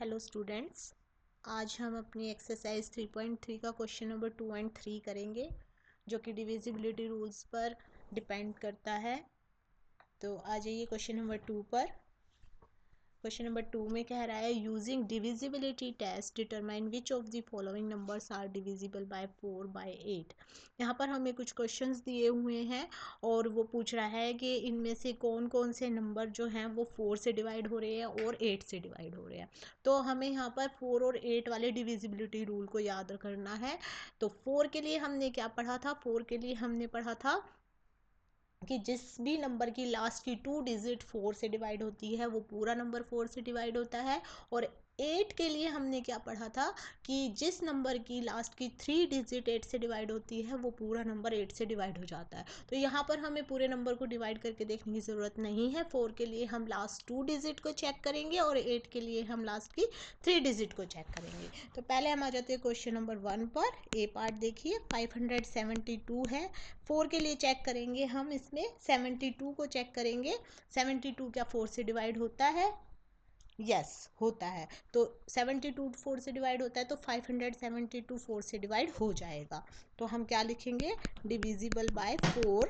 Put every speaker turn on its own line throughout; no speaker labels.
Hello students, आज हम अपनी एक्सरसाइज 3.3 का क्वेश्चन नंबर 2 एंड 3 करेंगे जो कि डिविजिबिलिटी रूल्स पर डिपेंड करता है। तो आ जाइए क्वेश्चन नंबर 2 पर। क्वेश्चन नंबर 2 में कह रहा है using divisibility test determine which of the following numbers are divisible by 4 by 8। यहाँ पर हमें कुछ क्वेश्चंस दिए हुए हैं और वो पूछ रहा है कि इनमें से कौन कौन से नंबर जो हैं वो 4 से डिवाइड हो रहे हैं और 8 से डिवाइड हो रहे हैं। तो हमें यहाँ पर 4 और 8 वाले डिविजिबिलिटी रूल को याद करना है। तो 4 के लिए हमने क्या पढ़ा था? 4 के लिए हमने पढ़ा था कि जिस भी नंबर की लास्ट की 2 डिजिट 4 से डिवाइड होती है वो पूरा नंबर 4 से डिवाइड होता है। और 8 के लिए हमने क्या पढ़ा था कि जिस नंबर की लास्ट की 3 डिजिट 8 से डिवाइड होती है वो पूरा नंबर 8 से डिवाइड हो जाता है। तो यहाँ पर हमें पूरे नंबर को डिवाइड करके देखने की ज़रूरत नहीं है। 4 के लिए हम लास्ट 2 डिजिट को चेक करेंगे और 8 के लिए हम लास्ट की 3 डिजिट को चेक करेंगे। तो पहले हम आ जाते हैं क्वेश्चन नंबर 1 पर। ए पार्ट देखिए 572 है। 4 के लिए चेक करेंगे हम, इसमें 72 को चेक करेंगे। 72 क्या 4 से डिवाइड होता है? यस होता है। तो 72 4 से डिवाइड होता है तो 572 4 से डिवाइड हो जाएगा। तो हम क्या लिखेंगे? Divisible by 4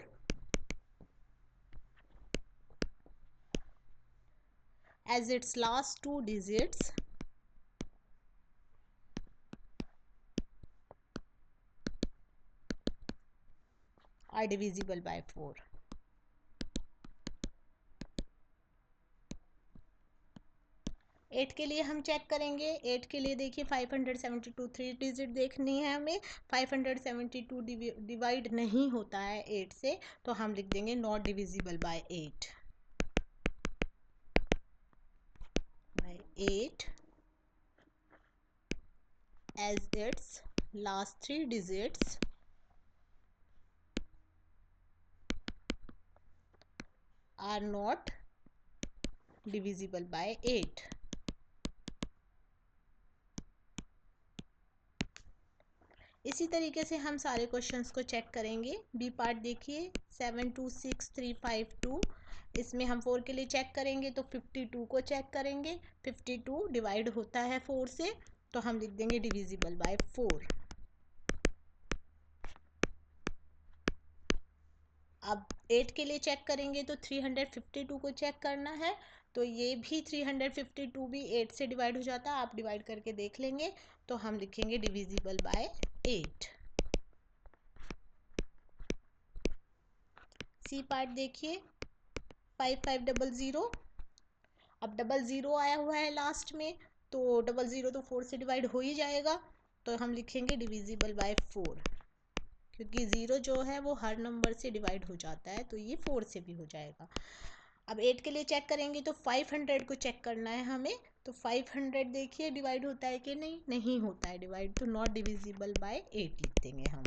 as its last 2 digits are divisible by 4। 8 के लिए हम चेक करेंगे। 8 के लिए देखिए 572 3 डिजिट देखनी है हमें। 572 डिवाइड नहीं होता है 8 से, तो हम लिख देंगे not divisible by 8 as its last 3 digits are not divisible by 8। इसी तरीके से हम सारे क्वेश्चंस को चेक करेंगे। बी पार्ट देखिए 726352, इसमें हम 4 के लिए चेक करेंगे तो 52 को चेक करेंगे। 52 डिवाइड होता है 4 से, तो हम लिख देंगे डिविजिबल बाय 4। अब 8 के लिए चेक करेंगे तो 352 को चेक करना है। तो ये भी 352 भी 8 से डिवाइड हो जाता है, आप डिवाइड करके देख लेंगे। तो हम लिखेंगे डिविजिबल बाय 8। सी पार्ट देखिए 5500। अब 00 आया हुआ है लास्ट में, तो 00 तो 4 से डिवाइड हो ही जाएगा। तो हम लिखेंगे डिविजिबल बाय 4, क्योंकि 0 जो है वो हर नंबर से डिवाइड हो जाता है, तो ये 4 से भी हो जाएगा। अब 8 के लिए चेक करेंगे तो 500 को चेक करना है हमें। तो 500 देखिए डिवाइड होता है कि नहीं? नहीं होता है डिवाइड, तो नॉट डिविजिबल बाय 8 लिख देंगे हम,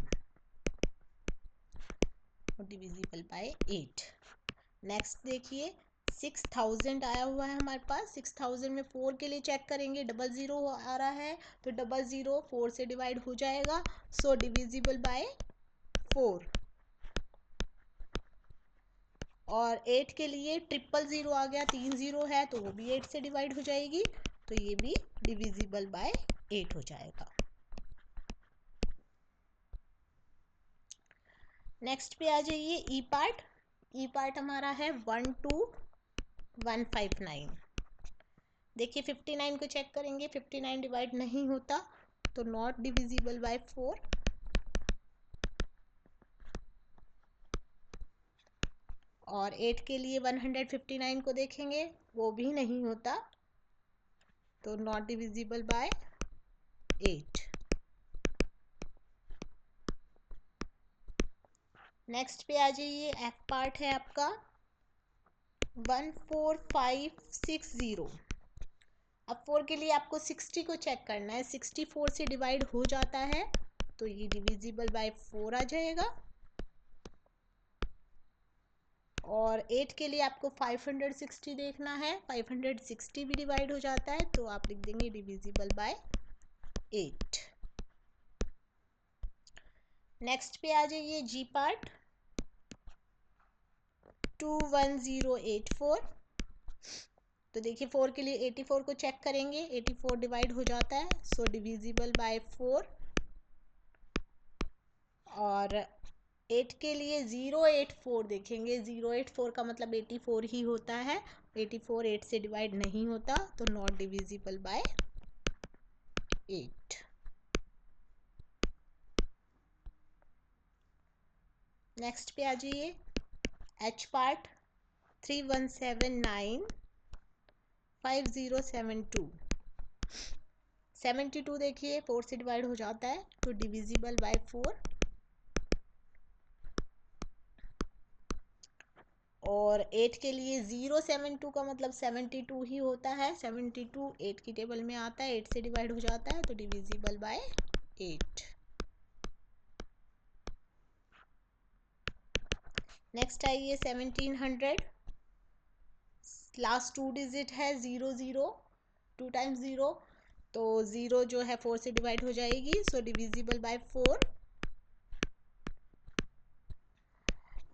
डिविजिबल बाय 8। नेक्स्ट देखिए 6000 आया हुआ है हमारे पास। 6000 में 4 के लिए चेक करेंगे, 00 आ रहा है तो 00 4 से डिवाइड हो जाएगा, सो डिविजिबल बाय 4। और 8 के लिए 000 आ गया, 3 0 है तो वो भी 8 से डिवाइड हो जाएगी, तो ये भी डिविजिबल बाय 8 हो जाएगा। नेक्स्ट पे आ जाइए ई पार्ट। ई पार्ट हमारा है 12159। देखिए 59 को चेक करेंगे, 59 डिवाइड नहीं होता, तो नॉट डिविजिबल बाय 4। और 8 के लिए 159 को देखेंगे, वो भी नहीं होता, तो नॉट डिविजिबल बाय 8। नेक्स्ट पे आ जाइए, एफ पार्ट है आपका 14560। अब 4 के लिए आपको 60 को चेक करना है। 60 4 से डिवाइड हो जाता है, तो ये डिविजिबल बाय 4 आ जाएगा। और 8 के लिए आपको 560 देखना है। 560 भी डिवाइड हो जाता है, तो आप लिख देंगे डिविजिबल बाय 8। नेक्स्ट पे आ जाइए जी पार्ट 21084। तो देखिए 4 के लिए 84 को चेक करेंगे, 84 डिवाइड हो जाता है, सो डिविजिबल बाय 4। और 8 के लिए 084 देखेंगे, 084 का मतलब 84 ही होता है, 84 8 से डिवाइड नहीं होता, तो नॉट डिविजिबल बाय 8। नेक्स्ट पे आ जाइए, एच पार्ट 31795072। 72 देखिए 4 से डिवाइड हो जाता है, तो डिविजिबल बाय 4। और 8 के लिए 072 का मतलब 72 ही होता है, 72 8 की टेबल में आता है, 8 से डिवाइड हो जाता है, तो डिविजिबल बाय 8। नेक्स्ट आइए 1700, लास्ट 2 डिजिट है 00, 2 टाइम्स 0, तो 0 जो है 4 से डिवाइड हो जाएगी, सो डिविजिबल बाय 4।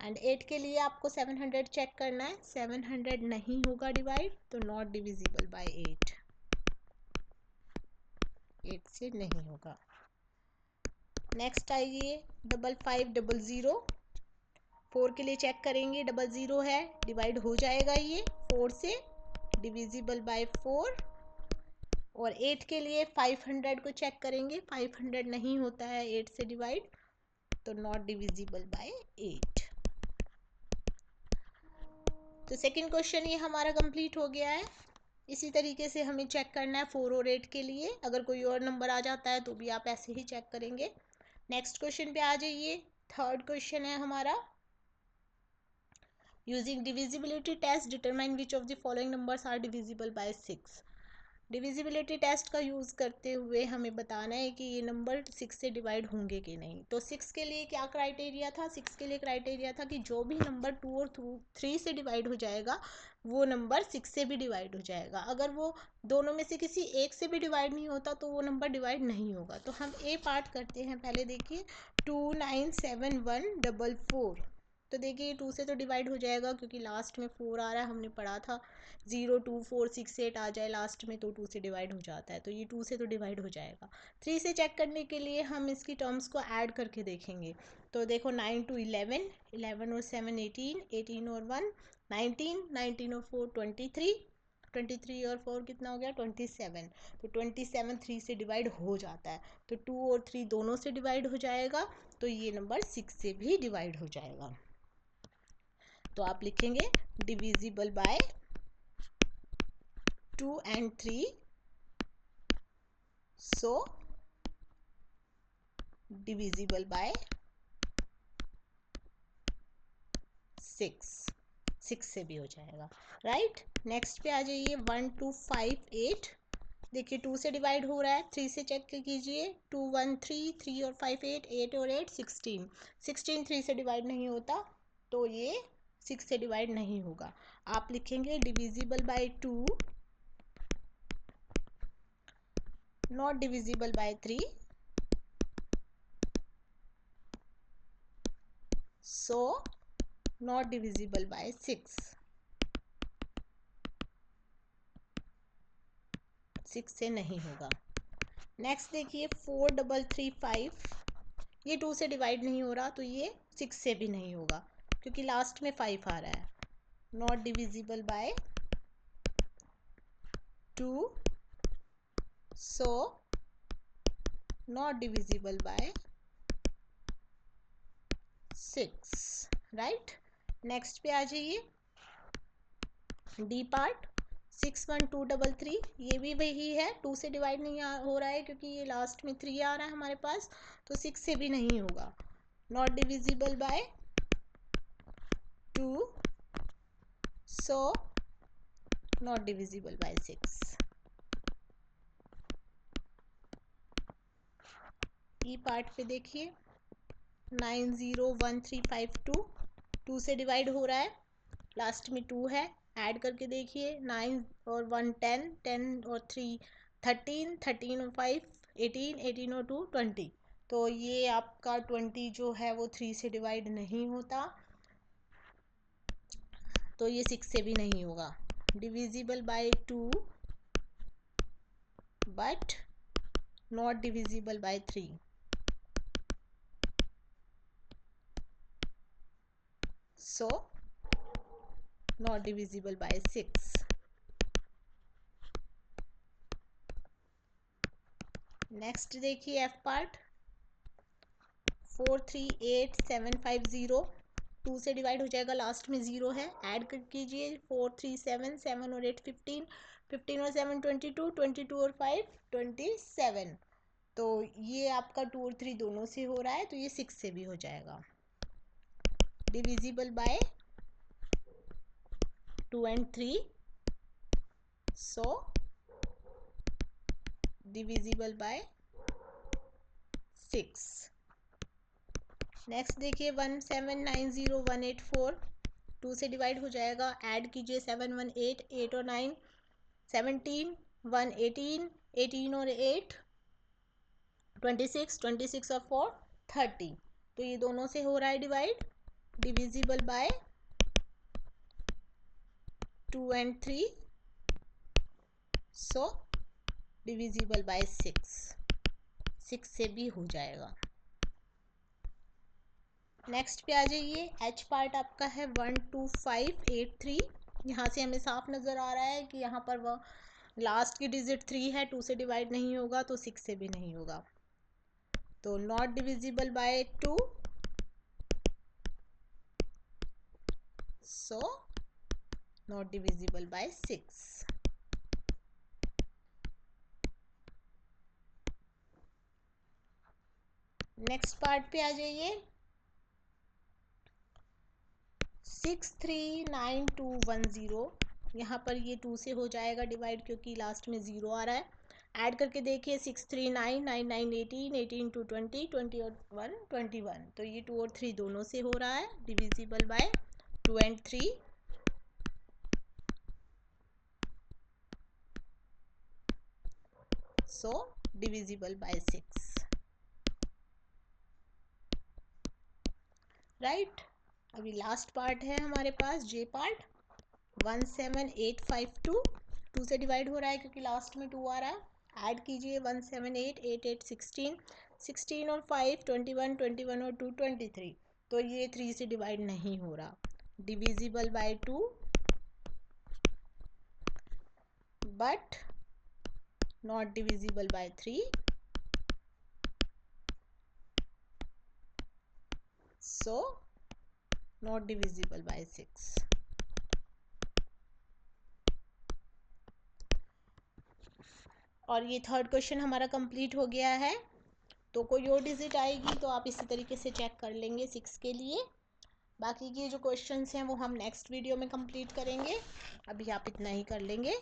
एंड 8 के लिए आपको 700 चेक करना है, 700 नहीं होगा डिवाइड, तो नॉट डिविजिबल बाय 8, 8 से नहीं होगा। नेक्स्ट आइए 5500, 4 के लिए चेक करेंगे, 00 है, डिवाइड हो जाएगा ये 4 से, डिविजिबल बाय 4। और 8 के लिए 500 को चेक करेंगे, 500 नहीं होता है 8 से डिवाइड, तो नॉट डिविजिबल बाय 8। तो सेकंड क्वेश्चन ये हमारा कंप्लीट हो गया है। इसी तरीके से हमें चेक करना है 4 और 8 के लिए, अगर कोई और नंबर आ जाता है तो भी आप ऐसे ही चेक करेंगे। नेक्स्ट क्वेश्चन पे आ जाइए, थर्ड क्वेश्चन है हमारा, using divisibility test determine which of the following numbers are divisible by 6। Divisibility test का यूज़ करते हुए हमें बताना है कि ये नंबर 6 से डिवाइड होंगे कि नहीं। तो 6 के लिए क्या क्राइटेरिया था, 6 के लिए क्राइटेरिया था कि जो भी नंबर 2 और 3 से डिवाइड हो जाएगा वो नंबर 6 से भी डिवाइड हो जाएगा। अगर वो दोनों में से किसी एक से भी डिवाइड नहीं होता तो वो नंबर डिवाइड नहीं होगा। तो हम ए पार्ट करते हैं, पहले देखिए 297144, तो देखिए 2 से तो डिवाइड हो जाएगा क्योंकि लास्ट में 4 आ रहा है, हमने पढ़ा था 02468 आ जाए लास्ट में तो 2 से डिवाइड हो जाता है, तो ये 2 से तो डिवाइड हो जाएगा। 3 से चेक करने के लिए हम इसकी टर्म्स को ऐड करके देखेंगे। तो देखो 9 to 11, 11 और 7 18, 18 और 1 19, 19 और 4 23, 23 और 4 कितना हो गया 27। तो 27 3 से डिवाइड हो जाता है, तो 2 और 3 दोनों से डिवाइड हो जाएगा, तो ये नंबर 6 से भी डिवाइड हो जाएगा। तो आप लिखेंगे divisible by 2 and 3, so divisible by 6, 6 से भी हो जाएगा, राइट। नेक्स्ट पे आ जाइए 1258, देखिए 2 से डिवाइड हो रहा है, 3 से चेक कीजिए, 2 1 3, 3 और 5 8, 8 और 8 16, 16 3 से डिवाइड नहीं होता, तो ये 6 से डिवाइड नहीं होगा। आप लिखेंगे divisible by 2, not divisible by 3, so not divisible by 6, 6 से नहीं होगा। नेक्स्ट देखिए 4335, ये 2 से डिवाइड नहीं हो रहा, तो ये 6 से भी नहीं होगा क्योंकि लास्ट में 5 आ रहा है, not divisible by 2, so not divisible by 6, right. Next पे आ जाइए डी पार्ट 61233, ये भी वही है, 2 से डिवाइड नहीं हो रहा है क्योंकि ये लास्ट में 3 आ रहा है हमारे पास, तो 6 से भी नहीं होगा, not divisible by 2, so not divisible by 6। E part पे देखिए 901352, 2 से डिवाइड हो रहा है, लास्ट में 2 है, ऐड करके देखिए 9 और 1 10, 10 और 3 13, 13 और 5 18, 18 और 2 20, तो ये आपका 20 जो है वो 3 से डिवाइड नहीं होता, तो ये 6 से भी नहीं होगा। divisible by 2 but not divisible by 3. So not divisible by 6. Next देखिए एफ पार्ट 438750 2 से डिवाइड हो जाएगा, लास्ट में 0 है, ऐड कर कीजिए 4 3 7 7 और 8 15 15 और 7 22 22 और 5 27. तो ये आपका 2 और 3 दोनों से हो रहा है, तो ये 6 से भी हो जाएगा. Divisible by 2 and 3, so divisible by 6. Next देखिए 1790184 2 से डिवाइड हो जाएगा, ऐड कीजिए 7 1 8 8 और 9 17 1 18 18 और 8 26 26 और 4 30. तो ये दोनों से हो रहा है divide. Divisible by 2 and 3, so divisible by 6. 6 से भी हो जाएगा. नेक्स्ट पे आ जाइए. एच पार्ट आपका है 12583. यहाँ से हमें साफ नज़र आ रहा है कि यहाँ पर वह लास्ट की डिजिट 3 है, 2 से डिवाइड नहीं होगा तो 6 से भी नहीं होगा. तो not divisible by 2, so not divisible by 6. Next part पे आ जाइए. 639210. यहाँ पर ये 2 से हो जाएगा डिवाइड क्योंकि लास्ट में 0 आ रहा है. ऐड करके देखिए 639 99 18 18 to 20 20 और 1 21. तो ये 2 और 3 दोनों से हो रहा है. Divisible by 2 and 3, so divisible by 6. Right. अभी लास्ट पार्ट है हमारे पास जे पार्ट 17852. 2 से डिवाइड हो रहा है क्योंकि लास्ट में 2 आ रहा है. ऐड कीजिए 178 88 16 16 और 5 21 21 और 2 23. तो ये 3 से डिवाइड नहीं हो रहा. Divisible by 2 but not divisible by 3, so not divisible by 6. और ये थर्ड क्वेश्चन हमारा कंप्लीट हो गया है. तो कोई और डिजिट आएगी तो आप इसी तरीके से चेक कर लेंगे 6 के लिए. बाकी के जो क्वेश्चंस हैं वो हम नेक्स्ट वीडियो में कंप्लीट करेंगे. अभी आप इतना ही कर लेंगे.